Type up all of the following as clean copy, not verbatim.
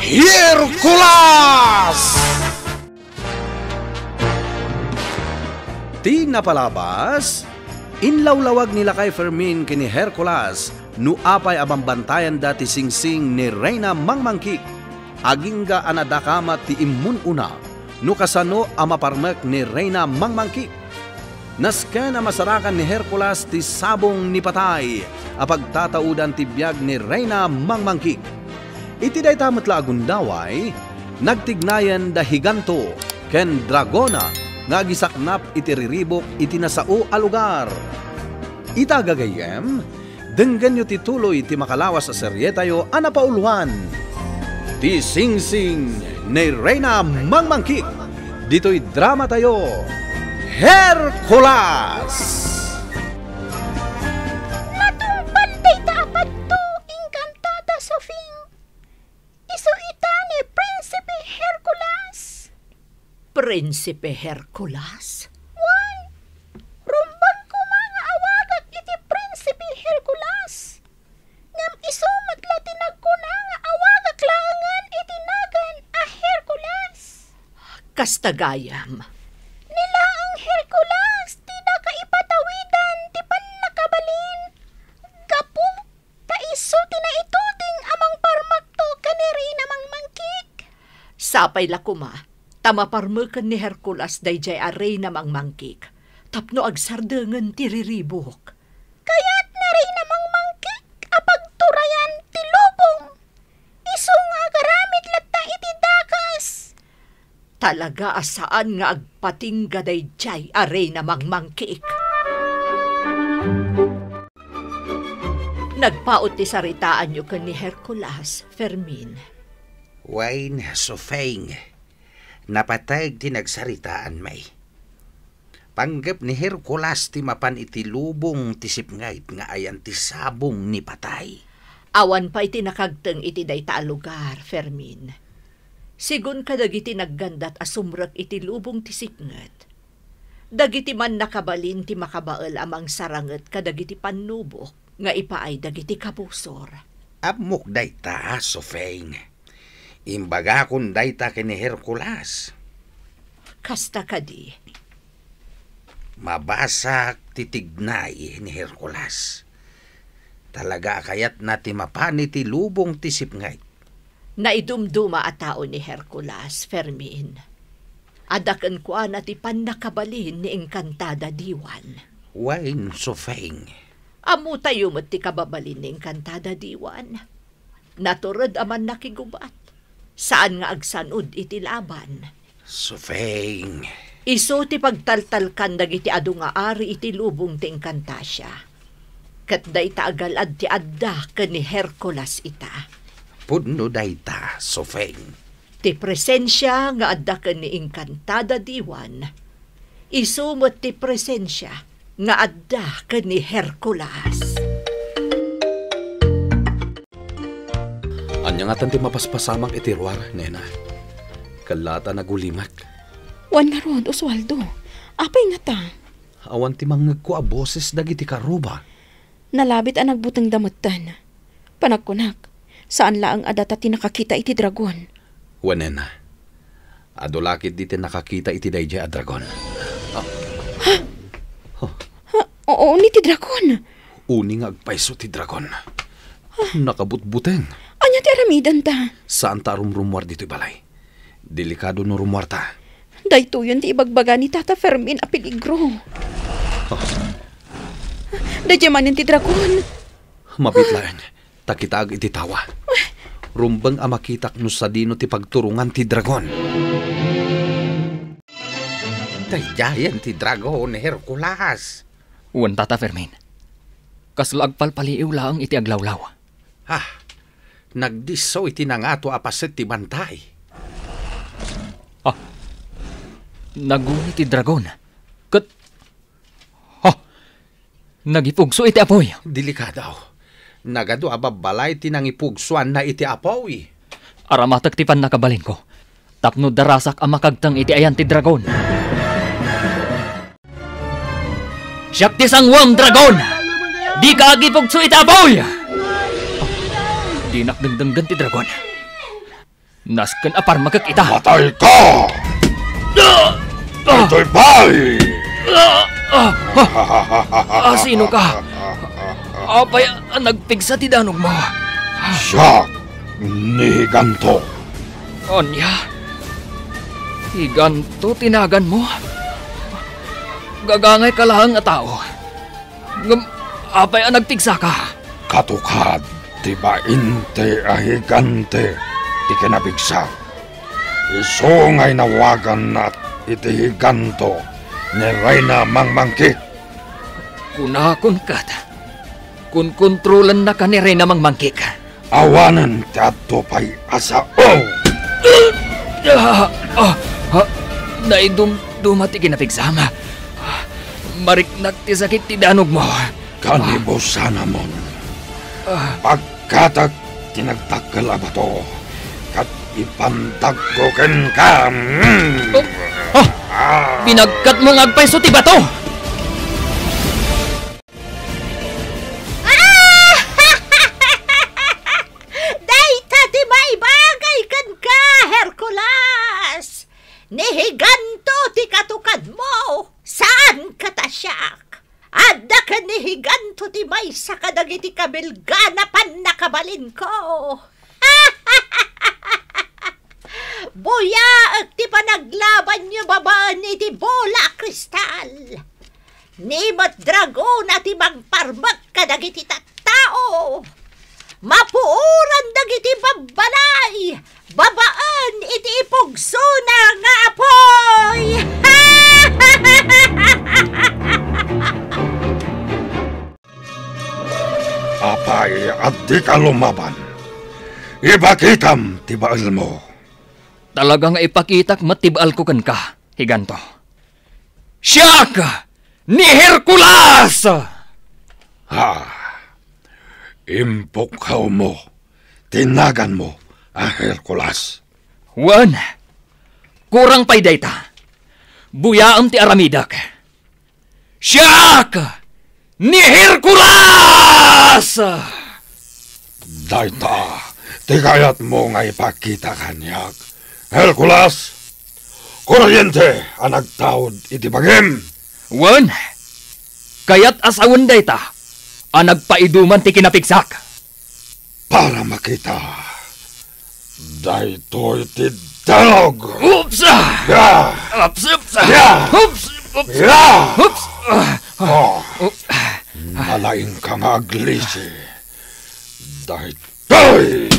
Hercules! Ti napalabas, inlawlawag nila kay Fermin kini Hercules, no apay abambantayan dati singsing ni Reyna Mangmangkik. Agingga anadakamat ti immun una, no kasano amaparmek ni Reyna Mangmangkik. Naska na masarakan ni Hercules ti sabong ni patay, apagtataudan ti biyag ni Reyna Mangmangkik. Iti day tamat la agundaway, nagtignayan da higanto, ken dragona, nga gisaknap iti riribok iti nasao a lugar. Ita gagayem, denggan yu tituloy ti makalawas sa seryetayo anapauluan. Ti singsing ni Reyna Mangmangkik. Dito'y drama tayo, Hercules! Matungpanday ta apat to, Encantada Sofing. Isu ita ni Prinsipe Hercules. Prinsipe Hercules? Wan, rumban ko mga awagak iti Prinsipe Hercules. Ngam isu matla tinagkuna nga awagak langan iti nagan a Hercules. Kastagayam. Nila ang Hercules, tidak kaipatawidan, ti panakabalin. Gapu, ta isu tinaituding amang parmakto kaniri namang mangkik. Sapay lakuma, tamaparmukan ni Hercules dayjay aray namang mangkik. Tapno agsardengan ti riribok. Kaya't nari namang mangkik, apagturayan ti lubong. Isu nga garamit latta iti dakas. Talaga asaan nga agpatingga dayjay aray namang mangkik. Nagpaot ti saritaan yu ken ni Hercules, Fermin. Wayne Sofeng, napatayag ti nagsaritaan may. Panggap ni Hercules ti mapan iti lubong ti sipngayt nga ayan ti sabong ni patay. Awan pa iti nakagteng iti dayta a lugar, Fermin. Sigun kadagiti naggandat asumrek iti lubong ti sipnget. Dagiti man nakabalin ti makabael amang saranget kadagiti panubok nga ipaay dagiti kapusor. Amok dayta, Sofeng. Imbaga kun dayta kini Hercules. Kasta kadi. Mabasak titignay ni Hercules. Talaga kayat na ti mapani ti lubong ti sipngayt. Naidumduma a tao ni Hercules, Fermin. Adaken ko na ti panakabalin ni Encantada Diwan. Wayne Sofeng. Amu tayo ti kababalin ni Encantada Diwan. Naturod aman nakigubat. Saan nga agsanod iti laban? Sofeng. Isu ti pagtaltalkan dagiti adu nga ari iti lubong ti Encantasia. Ket dayta agalad ti adda ken ni Hercules ita. Pudno dayta, Sofeng. Ti presensya nga adda ken ni Encantada Diwan. Isumot ti presensya nga adda ken ni Hercules. Anya nga tanti mapaspasamang itirwar, nena. Kalata nagulimak. Wan nga ron, Oswaldo. Apay nga ta. Awan ti mangag ko a boses dagiti karuba. Nalabit ang nagbutang damutan. Panagkunak, saan laang adata tinakakita iti dragon? Wanena. Adolakit di ti nakakita iti dayjay a dragon. Oo, ni ti dragon. Uni nga agpaiso ti dragon. Nakabutbuteng. Anya ti aramidan ta? Saan ta rumrumwar dito'y balay? Delikado no rumwar ta. Dayto yun ti ibagbaga ni Tata Fermin a peligro. Dadyaman ti dragon. Mabitlaan, takitag iti tawa. Rumbang amakitak no sa dino ti pagturungan ti dragon. Dayjayan ti dragon, Hercules. Uwan, Tata Fermin. Kaslo agpalpaliiw lang iti aglawlaw. Nagdiso iti nangato apaset ti bantay. Naguni ti dragon. Kat... nagipugso iti apoy. Delikadaw. Nagado ababalay ti nangipugsuan na iti apoy. Aramatag ti pan nakabalin ko. Tapno darasak ang makagtang iti ayan ti dragon. Siyak ti sangwam, dragon! Di ka agipugso iti apoy! Di nakdengdenggan ti dragon. Nasken apar makakita. Matay ka! Ito'y bay! Sino ka? Apay nagpigsa ti danog mo. Siya ni Higanto. Onya? Higanto tinagan mo? Gagangay ka lang nga tao. Apay nagpigsa ka? Katukad, ti bainte a higante, ti kinabigsa. Isungay nawagan at iti higanto ni Reyna Mangmangkik. Kunakon kat. Kun kontrolan na ka ni Reyna Mangmangkik. Awanan ti adto pay asao. Naidumati kinapigsama. Mariknak ti sakit ti danog mo. Kanibo sana mon. Pagkatag tinagtakal abato. Kat ipantag ko ken ka. Binagkat mo nga agpaiso ti bato. Dayta ti may bagay kan ka, Hercules! Nihiganto ti katukad mo! Saan ka tasyak? Adda ka nihiganto ti may sa kadagiti kabilganapan na kabalin ko! Buyaag ti panaglaban nyo babaan iti bola kristal! Nimot dragona ti magparmak kadagiti tattao! Mapuuran dagiti babbalay! Babaan iti ipugso na nga apoy! Apay at di ka lumaban. Ibakitam ti baal mo. Talagang ipakitak matibal ko kan ka, Higanto. Siya ka ni Hercules! Impukaw mo. Tinagan mo a Hercules. Wan, kurang pay dayta. Buyaam ti aramidak. Siya ka ni Hercules! Dayta, tigayat mo nga ipakita kanyak. Hercules, kuryente ang nagtawad iti bagim. Wan, kayat asawan dayta ang nagpaiduman ti kinapigsak. Para makita, daytoy ti danog. Oops! Ya! Ups! Ups! Ya! Oops! Oops! Ya! Oops! Malaing ka nga aglisi. Daytoy!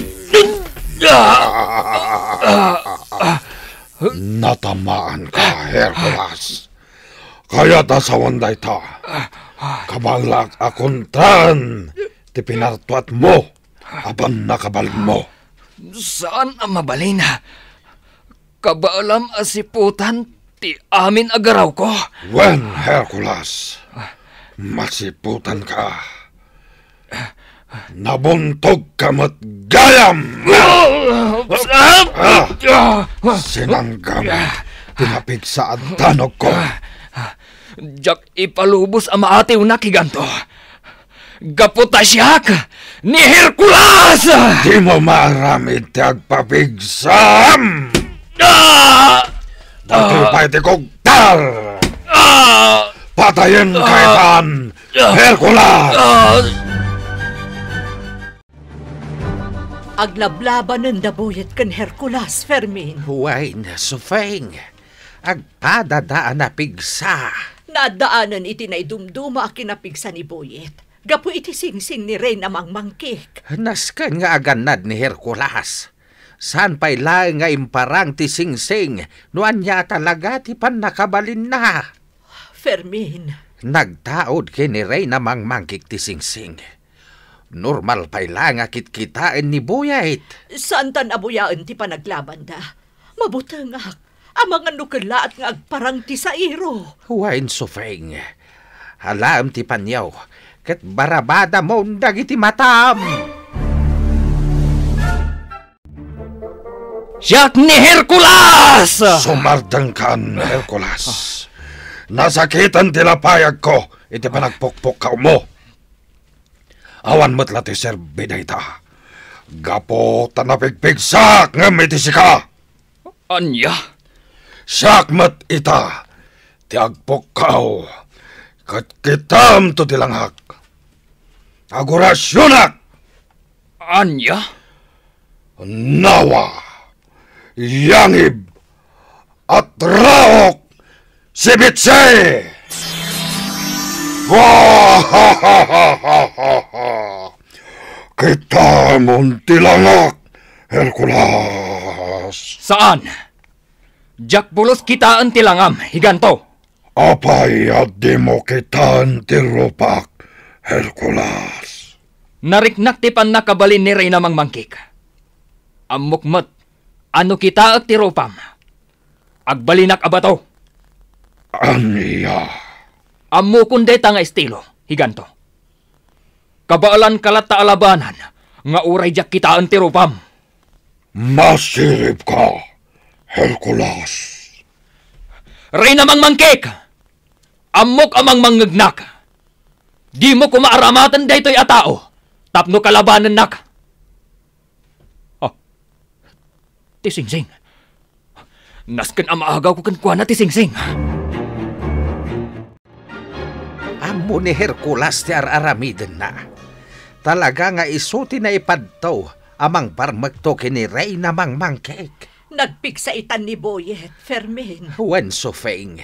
Natamaan ka, Hercules. Kaya tasawan dayta. Kabalak akontran. Ti pinartuat mo. Aban nakabaling mo. Saan ang mabalin? Kabaalam asiputan ti amin agaraw ko. When, Hercules, masiputan ka. Nabuntog ka matgayam! Sinanggam, tinapig sa danog ko. Jak ipalubos ang maatiw na Higanto. Gaputasyak ni Hercules! Di mo maramid ti agpapigsam! Dati pa iti kogtar! Patayin kaitan, Hercules! Aglablaban ng dabuyat kan Hercules, Fermin. Huwain, Sufeng. Agpadadaan na pigsa. Nadaanan iti na idumduma a kinapigsa ni Boyet. Gapu iti singsing ni Reyna Mangmangkik. Naskan nga aganad ni Hercules. San pa'y lang nga imparang ti singsing, nuan niya talaga ti pan nakabalin na. Fermin. Nagtaod kini Reyna Mangmangkik ti singsing. Normal pa'y lang nga kitkitain ni Buyait. Saan tan abuyaan ti panaglaban da? Mabutangak. Ang mga nukalaat nga agparang ti sairo. Huwain, Sufeng. Alam ti panyaw, kat barabada mo dagiti matam. Siyak ni Hercules! Sumardang kan, Hercules. Nasakitan tilapayag ko, iti panagpukpok ka mo. Awan mo't lati Sir Bedayta. Gapo tanapigpigsak nga mitisika. Anya? Sakmat ita, tiagpokaw, kat kitam to tilanghak. Agorasyonak, Anya? nawa, yangib, at raok, sibitse! Kita mong tilangak, Hercules. Saan? Jack pulos kita ang tilangam, higanto. Apay at di mo kitaan tirupak, Hercules. Nariknak ti pan nakabalin ni Reyna Mangmangkik. Amukmat, ano kita at tiropam. Agbalinak abato. Aniya. Ammo kunde nga estilo, higanto. Kabaalan kalat ta alabanan, nga uray jak kita ang tiropam. Masirip ka, Hercules. Reyna Mangmangkik! Amok amang mangagnak. Di mo kumaaramatan daytoy atao. Tapno kalabanan nak. Oh, Tisingsing. Nasken amaagaw ko kankwa na Tisingsing. Amo ni Hercules ti araramiden na. Talaga nga isuti na ipadto amang parmagto kini Reyna Mangmangkik. Nagpiksa itan ni Boyet, Fermin. Wen Sofeng,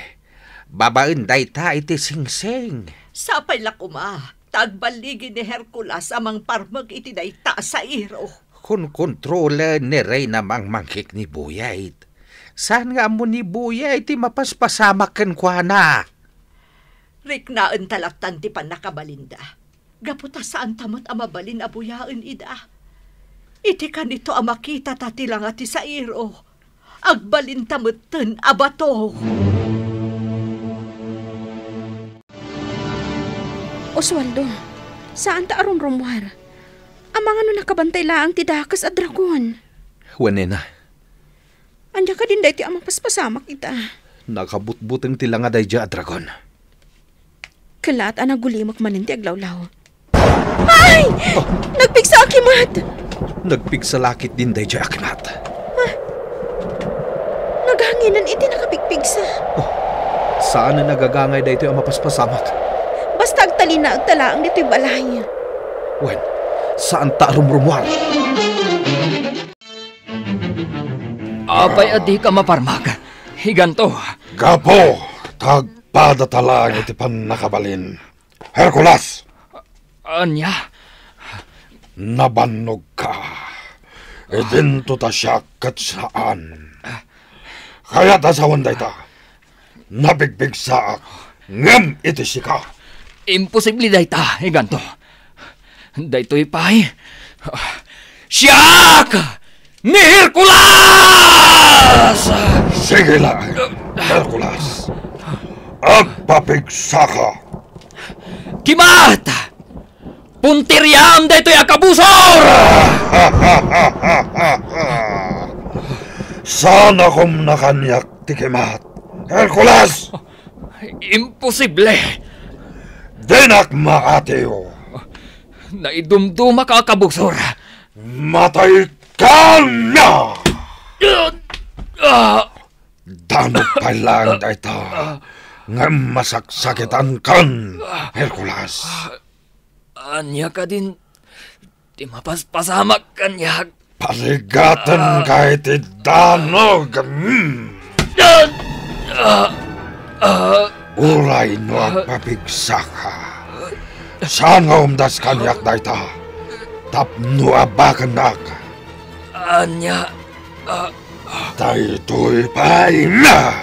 babaen dayta iti singsing. Sapay lakuma, tagbaligi ni Hercules amang parmag iti dayta sa iro. Kun kontrole ni Reyna Mangmangkik ni Buyait. Saan nga mo ni Buyait ti mapaspasamaken kwa na? Riknaan talaktan ti panakabalinda. Gaputa saan tamat amabalin abuyaan ida. Iti kanito amakita tatilang ati sa iro. Agbalin tamutten abato. Oswaldo, saan ta aron rumwar? Amang ano nakabantay laang ti dakas at dragon. Wanena, Anya ka din dahi ti amang paspasamak kita. nakabutbuteng tila nga dayja a dragon. Kalat ang nagulimak manin ti aglawlaw. Ay! Nagpigsa akimat! Nagpigsalakit din dayja akmat. Naghanginan iti nakapigpigsa. Saan na nagagangay dayto ang mapaspasamak? Basta agtalina agtalaang dito'y balay. Wen, saan ta rumrumwar? Apay adi ka maparmag. Higanto. Gapo, tagpadatalang iti pan nakabalin. Hercules, Anya? nabannog ka. Idinto ta siya kat saan. Kaya ta sa wanday ta. Nabigbig sa ngam iti sika. Imposible dayta, higanto. Daytoy pay. Siyak! Ni Hercules! Sige lang, Hercules. Agpapigsa ka. Kimat! Puntiryam daytoy akabusor! Sana kong nakanyak tikimat. Hercules! Imposible! Dinak makatiyo. Naidumduma ka akabusor. Matay ka na! Dano pa lang dito. Nga masaksakitan kan, Hercules. Anya ka din. Di mapaspasamak kanyak. Paligatan kahit idanog. Uray no agpapigsa ka. Saan nga umdas kanyak dito? Tapno abakan na ka. Anya. Daytoy pa'y na!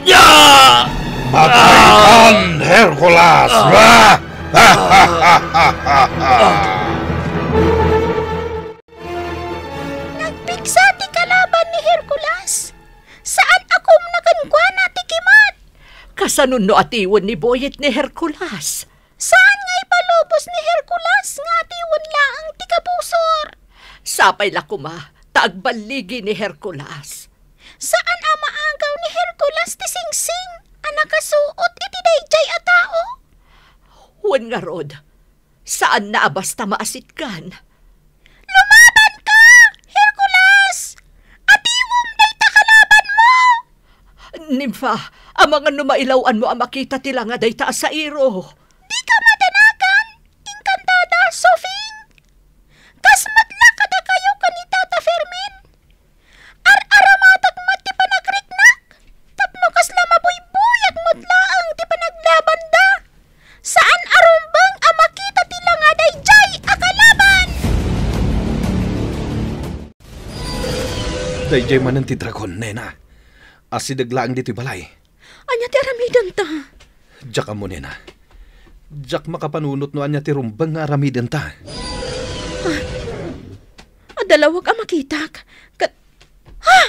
Ya! Matayan, Hercules! Nagpigsa ti kalaban ni Hercules. Saan akom nakankwa na ti kimat? Kasanun no atiwan ni Boyet ni Hercules. Saan nga ipalubos ni Hercules nga atiwan laang ti kapusor? Sapay lakuma, taagbaligi ni Hercules. Saan amaagaw ni Hercules ti singsing? Anak kasuot iti dayjay a tao? Huwag nga rod, saan na basta maasit kan? Lumaban ka! nimfa, ang mga numailawan mo ang makita tila nga day taas sa iro. Di ka madanagan, engkantada, Sofing. Kas matla kada kayo ni Tata Fermin. Ar-aramatak mat ti panagriknak. Tapno kasla mabuy-buyag mutlaang ti panaglabanda. Saan arumbang ang makita tila nga day jay akalaban? Dayjay manan ti dragon, nena. Asidaglaang dito'y balay. Anya ti aramidan ta. Diyak mo, nena. Diyak makapanunot no anya ti rumbang nga aramidan ta. Adalawag ang makitak. Ha!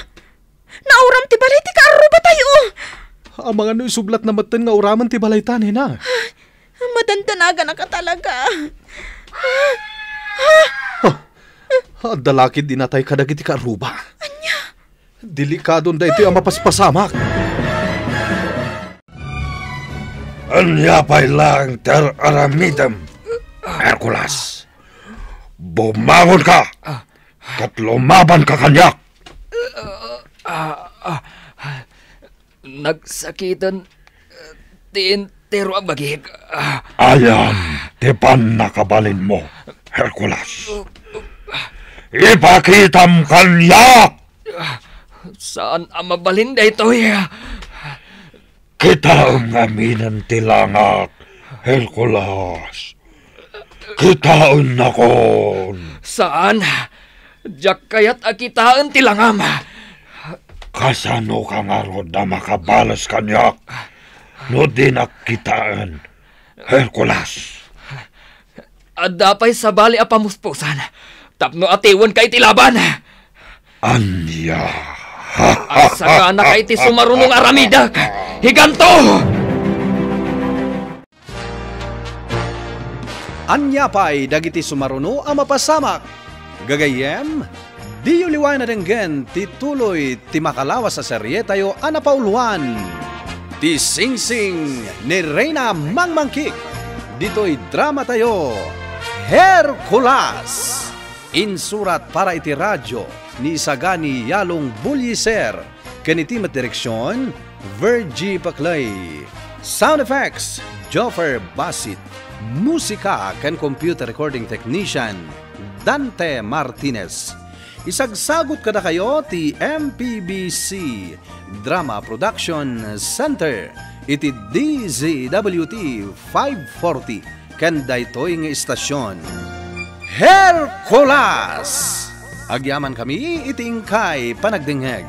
Nauram ti balay ti kaaruba tayo. Ang mga naisublat na matan nga uraman ti balay ta, nena. Madantanaga na ka talaga. Dalakid dinatay kadagiti ka aruba. Anya? Delikadon da ito ang mapaspasamak. Anya pa'y lang ter aramidam, Hercules. Bumangon ka! Kat lumaban ka kanya! Nagsakitan tintero ang bagig. Ayan, tipan nakabalin mo, Hercules. Ipakitam kanya! Saan ang mabalin da ito? Kita ang aminan tilangak, Hercules. Kita ang nakon. Saan? Diyak kaya't akitaan tilangam. Kasano ka nga rod na makabalas kanya? No di nakitaan, Hercules. Adapay sa bali a pamuspusan. Tapno atiwan kay tilaban. Anya. Asa ka na kay ti sumarunong aramidak. Higanto! Anya pa'y dagiti sumaruno ang mapasamak. Gagayem, di yuliwan na denggen ti tuloy ti makalawas sa serye tayo anapauluan. Ti Singsing ni Reyna Mangmangkik. Dito'y drama tayo, Hercules. Insurat para iti radyo ni Sagani Yalong Bulyiser. Kanitimat direksyon, Virgie Paclay. Sound effects, Joffer Basit. Musika kan computer recording technician, Dante Martinez. Isagsagot kada kayo ti MPBC Drama Production Center. Iti DZWT 540 kan daytoy nga istasyon. Hercules! Agyaman kami itingkay panagdingeg.